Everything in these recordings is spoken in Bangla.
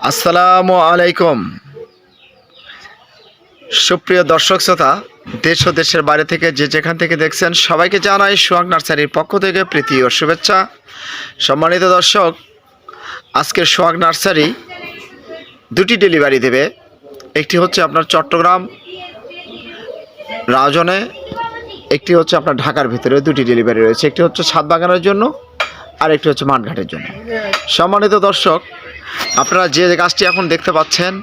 আসসালামু আলাইকুম সুপ্রিয় দর্শক শ্রোতা, দেশ ও দেশের বাইরে থেকে যে যেখান থেকে দেখছেন সবাইকে জানাই সোহাগ নার্সারির পক্ষ থেকে প্রীতি ও শুভেচ্ছা। সম্মানিত দর্শক, আজকের সোহাগ নার্সারি দুটি ডেলিভারি দেবে। একটি হচ্ছে আপনার চট্টগ্রাম রাউজানে, একটি হচ্ছে আপনার ঢাকার ভিতরে। দুটি ডেলিভারি রয়েছে, একটি হচ্ছে ছাদ বাগানের জন্য আর একটি হচ্ছে মাঠঘাটের জন্য। সম্মানিত দর্শক, আপনারা যে গাছটি এখন দেখতে পাচ্ছেন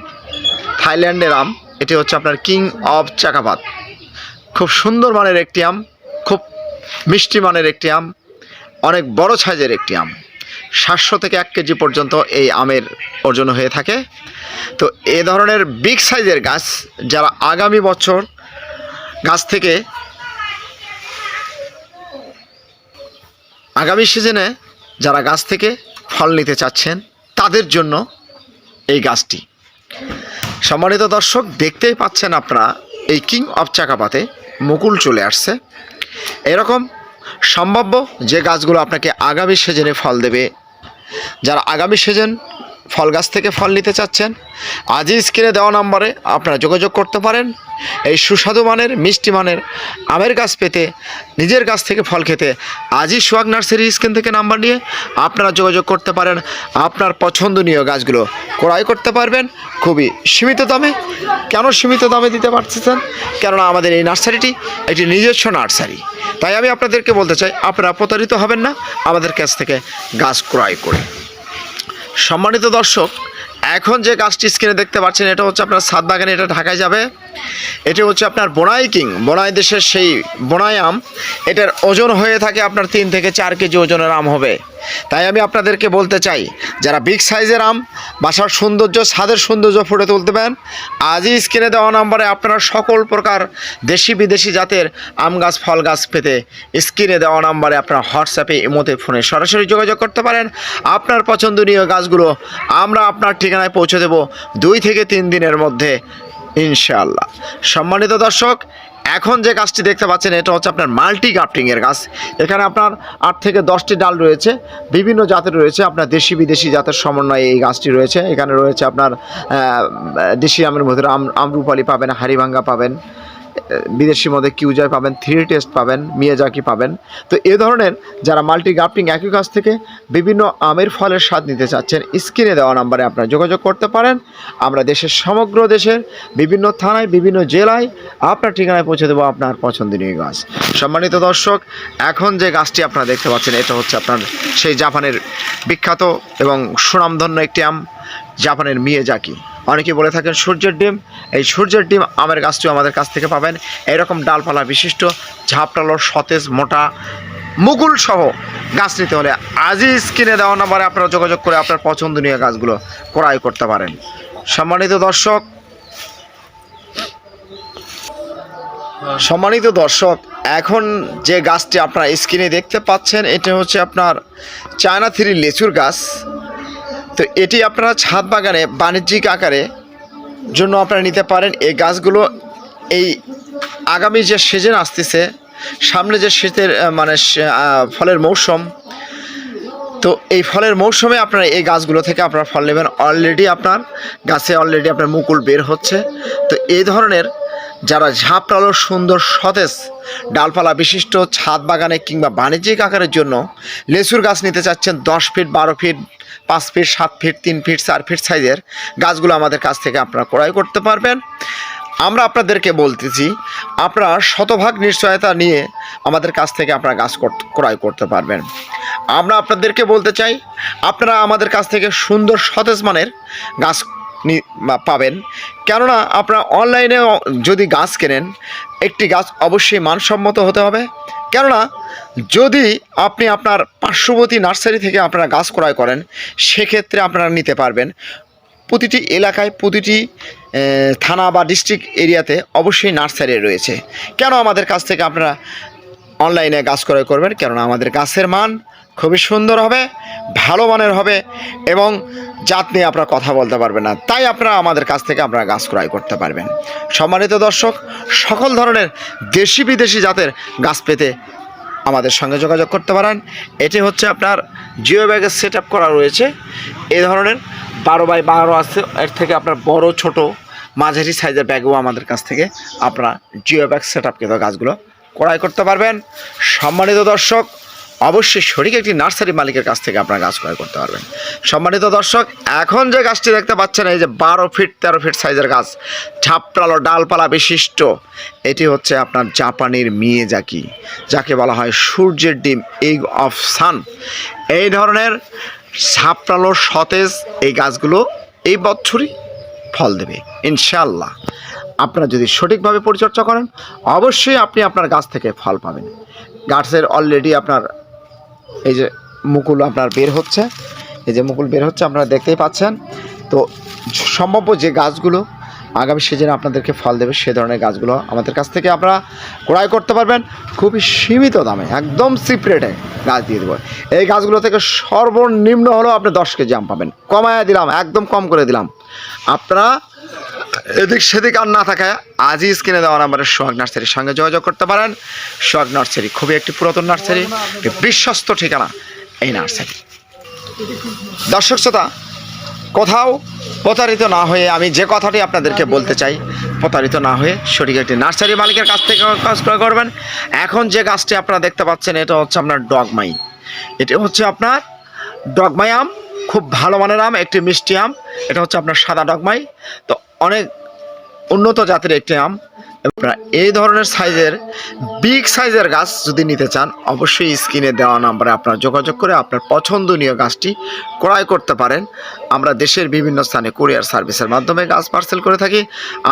থাইল্যান্ডের আম, এটি হচ্ছে আপনার কিং অফ চাকাপাত। খুব সুন্দর মানের একটি আম, খুব মিষ্টি মানের একটি আম, অনেক বড় সাইজের একটি আম। 700 থেকে 1 কেজি পর্যন্ত এই আমের ওজন হয়ে থাকে। তো এ ধরনের বিগ সাইজের গাছ যারা আগামী বছর গাছ থেকে আগামী সিজনে যারা গাছ থেকে ফল নিতে চাচ্ছেন তাদের জন্য এই গাছটি। সম্মানিত দর্শক, দেখতেই পাচ্ছেন আপনারা এই কিং অফ চাকাপাতে মুকুল চলে আসছে। এরকম সম্ভাব্য যে গাছগুলো আপনাকে আগামী সিজনে ফল দেবে, যারা আগামী সিজন ফল গাছ থেকে ফল নিতে চাচ্ছেন, আজই স্ক্রিনে দেওয়া নম্বরে আপনারা যোগাযোগ করতে পারেন। এই সুস্বাদু মানের মিষ্টি মানের আমের গাছ পেতে, নিজের গাছ থেকে ফল খেতে আজই সোহাগ নার্সারি স্ক্রিন থেকে নাম্বার নিয়ে আপনারা যোগাযোগ করতে পারেন। আপনার পছন্দনীয় গাছগুলো ক্রয় করতে পারবেন খুবই সীমিত দামে। কেন সীমিত দামে দিতে পারছেন? কেননা আমাদের এই নার্সারিটি একটি নিজস্ব নার্সারি। তাই আমি আপনাদেরকে বলতে চাই, আপনারা প্রতারিত হবেন না আমাদের কাছ থেকে গাছ ক্রয় করে। সম্মানিত দর্শক, এখন যে গাছটি স্ক্রিনে দেখতে পাচ্ছেন এটা হচ্ছে আপনার ছাদ বাগানে, এটা ঢাকায় যাবে। এটি হচ্ছে আপনার বোনাই কিং, বোনাই দেশের সেই বোনাই আম। এটার ওজন হয়ে থাকে আপনার 3 থেকে 4 কেজি ওজনের আম হবে। তাই আমি আপনাদেরকে বলতে চাই, যারা বিগ সাইজের আম, বাসার সৌন্দর্য, ছাদের সৌন্দর্য ফুটে তুলতে পারেন, আজই স্ক্রিনে দেওয়া নম্বরে আপনারা সকল প্রকার দেশি বিদেশি জাতের আম গাছ ফল গাছ পেতে স্ক্রিনে দেওয়া নম্বরে আপনারা হোয়াটসঅ্যাপে ইমোতে ফোনে সরাসরি যোগাযোগ করতে পারেন। আপনার পছন্দনীয় গাছগুলো আমরা আপনার ঠিকানায় পৌঁছে দেব 2 থেকে 3 দিনের মধ্যে ইনশাআল্লাহ। সম্মানিত দর্শক, এখন যে গাছটি দেখতে পাচ্ছেন এটা হচ্ছে আপনার মাল্টি গ্রাফটিংয়ের গাছ। এখানে আপনার 8 থেকে 10টি ডাল রয়েছে, বিভিন্ন জাতের রয়েছে, আপনার দেশি বিদেশি জাতের সমন্বয়ে এই গাছটি রয়েছে। এখানে রয়েছে আপনার দেশি আমের মধ্যে আমরুপালি পাবেন, হাড়িভাঙ্গা পাবেন, বিদেশির মধ্যে কিউজয় পাবেন, 3 টেস্ট পাবেন, মিয়াজাকি পাবেন। তো এ ধরনের যারা মাল্টি গ্রাফটিং একই গাছ থেকে বিভিন্ন আমের ফলের স্বাদ নিতে চাচ্ছেন, স্ক্রিনে দেওয়া নাম্বারে আপনারা যোগাযোগ করতে পারেন। আমরা দেশের সমগ্র দেশের বিভিন্ন থানায়, বিভিন্ন জেলায় আপনার ঠিকানায় পৌঁছে দেবো আপনার পছন্দনীয় গাছ। সম্মানিত দর্শক, এখন যে গাছটি আপনারা দেখতে পাচ্ছেন এটা হচ্ছে আপনার সেই জাপানের বিখ্যাত এবং সুনামধন্য একটি আম, জাপানের মিয়াজাকি। অনেকে বলে থাকেন সূর্যের ডিম। এই সূর্যের ডিম আমের গাছটিও আমাদের কাছ থেকে পাবেন। এরকম ডালপালা বিশিষ্ট ঝাপটালো সতেজ মোটা মুকুল সহ গাছ নিতে হলে আজই স্ক্রিনে দেওয়া নাম্বারে আপনারা যোগাযোগ করে আপনার পছন্দনীয় গাছগুলো ক্রয় করতে পারেন। সম্মানিত দর্শক, এখন যে গাছটি আপনারা স্ক্রিনে দেখতে পাচ্ছেন এটা হচ্ছে আপনার চায়না 3 লেচুর গাছ। তো এটি আপনারা ছাদ বাগানে বাণিজ্যিক আকারে জন্য আপনারা নিতে পারেন। এই গাছগুলো এই আগামী যে সিজন আসতেছে, সামনে যে শীতের ফলের মৌসুম, তো এই ফলের মৌসুমে আপনারা এই গাছগুলো থেকে আপনারা ফল নেবেন। অলরেডি আপনার গাছে আপনার মুকুল বের হচ্ছে। তো এই ধরনের যারা ঝাপটালো সুন্দর সতেজ ডালপালা বিশিষ্ট ছাদ বাগানে কিংবা বাণিজ্যিক আকারের জন্য লেচুর গাছ নিতে চাচ্ছেন, 10 feet, 12 feet, 5 feet, 7 feet, 3 feet, 4 feet সাইজের গাছগুলো আমাদের কাছ থেকে আপনারা ক্রয় করতে পারবেন। আমরা আপনাদেরকে বলতেছি, আপনারা শতভাগ নিশ্চয়তা নিয়ে আমাদের কাছ থেকে আপনারা গাছ ক্রয় করতে পারবেন। আমরা আপনাদেরকে বলতে চাই, আপনারা আমাদের কাছ থেকে সুন্দর সতেজ মানের গাছ পাবেন। কেননা আপনারা অনলাইনে যদি গাছ কেনেন, একটি গাছ অবশ্যই মানসম্মত হতে হবে। কেননা যদি আপনি আপনার পার্শ্ববর্তী নার্সারি থেকে আপনারা গাছ ক্রয় করেন, সেক্ষেত্রে আপনারা নিতে পারবেন। প্রতিটি এলাকায়, প্রতিটি থানা বা ডিস্ট্রিক্ট এরিয়াতে অবশ্যই নার্সারি রয়েছে। কেন আমাদের কাছ থেকে আপনারা অনলাইনে গাছ ক্রয় করবেন? কেননা আমাদের গাছের মান খুবই সুন্দর হবে, ভালো মানের হবে এবং জাত নিয়ে আপনারা কথা বলতে পারবেন না। তাই আপনারা আমাদের কাছ থেকে আপনারা গাছ ক্রয় করতে পারবেন। সম্মানিত দর্শক, সকল ধরনের দেশি বিদেশি জাতের গাছ পেতে আমাদের সঙ্গে যোগাযোগ করতে পারেন। এটি হচ্ছে আপনার জিও ব্যাগের সেট আপ করা রয়েছে। এই ধরনের 12x12 আছে, এর থেকে আপনার বড় ছোট মাঝারি সাইজের ব্যাগও আমাদের কাছ থেকে আপনারা জিও ব্যাগ সেট আপকৃত গাছগুলো ক্রয় করতে পারবেন। সম্মানিত দর্শক, অবশ্যই সঠিক একটি নার্সারি মালিকের কাছ থেকে আপনারা গাছ ক্রয় করতে পারবেন। সম্মানিত দর্শক, এখন যে গাছটি দেখতে পাচ্ছেন এই যে 12 ফিট 13 ফিট সাইজের গাছ, ঝাপটালো ডালপালা বিশিষ্ট, এটি হচ্ছে আপনার জাপানের মিয়াজাকি, যাকে বলা হয় সূর্যের ডিম, এগ অফ সান। এই ধরনের ঝাপটালো সতেজ এই গাছগুলো এই বছরই ফল দেবে ইনশাআল্লাহ। আপনারা যদি সঠিকভাবে পরিচর্যা করেন অবশ্যই আপনি আপনার গাছ থেকে ফল পাবেন। গাছের অলরেডি আপনার এই যে মুকুল আপনার বের হচ্ছে, এই যে মুকুল বের হচ্ছে আপনারা দেখতেই পাচ্ছেন। তো সম্ভাব্য যে গাছগুলো আগামী সিজনে আপনাদেরকে ফল দেবে সে ধরনের গাছগুলো আমাদের কাছ থেকে আপনারা ক্রয় করতে পারবেন খুবই সীমিত দামে, একদম চিপ রেটে গাছ দিয়ে দেবো। এই গাছগুলো থেকে সর্বনিম্ন হলেও আপনি 10 কেজি আম পাবেন, কমায় দিলাম, একদম কম করে দিলাম। আপনারা এদিক সেদিক আর না থাকায় আজই স্ক্রিনে দেওয়া নাম্বারে সোহাগ নার্সারির সঙ্গে যোগাযোগ করতে পারেন। সোহাগ নার্সারি খুবই একটি পুরাতন নার্সারি, একটি বিশ্বস্ত ঠিকানা এই নার্সারি। দর্শক শ্রোতা, কোথাও প্রতারিত না হয়ে আমি যে কথাটি আপনাদেরকে বলতে চাই, প্রতারিত না হয়ে সঠিক একটি নার্সারি মালিকের কাছ থেকে কাজ ক্রয় করবেন। এখন যে গাছটি আপনারা দেখতে পাচ্ছেন এটা হচ্ছে আপনার ডগমাই, এটা হচ্ছে আপনার ডগমাই আম, খুব ভালো মানের আম, একটি মিষ্টি আম। এটা হচ্ছে আপনার সাদা ডগমাই, তো অনেক উন্নত জাতের একটি আম। আপনারা এই ধরনের সাইজের বিগ সাইজের গাছ যদি নিতে চান অবশ্যই স্ক্রিনে দেওয়া নাম্বারে আপনারা যোগাযোগ করে আপনার পছন্দনীয় গাছটি ক্রয় করতে পারেন। আমরা দেশের বিভিন্ন স্থানে কুরিয়ার সার্ভিসের মাধ্যমে গাছ পার্সেল করে থাকি,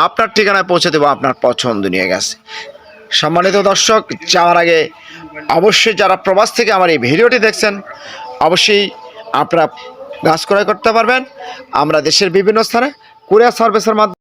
আপনার ঠিকানায় পৌঁছে দেবো আপনার পছন্দনীয় গাছ। সম্মানিত দর্শক, যাওয়ার আগে অবশ্যই যারা প্রবাস থেকে আমার এই ভিডিওটি দেখছেন অবশ্যই আপনারা গাছ ক্রয় করতে পারবেন। আমরা দেশের বিভিন্ন স্থানে কুরিয়ার সার্ভিসের মাধ্যমে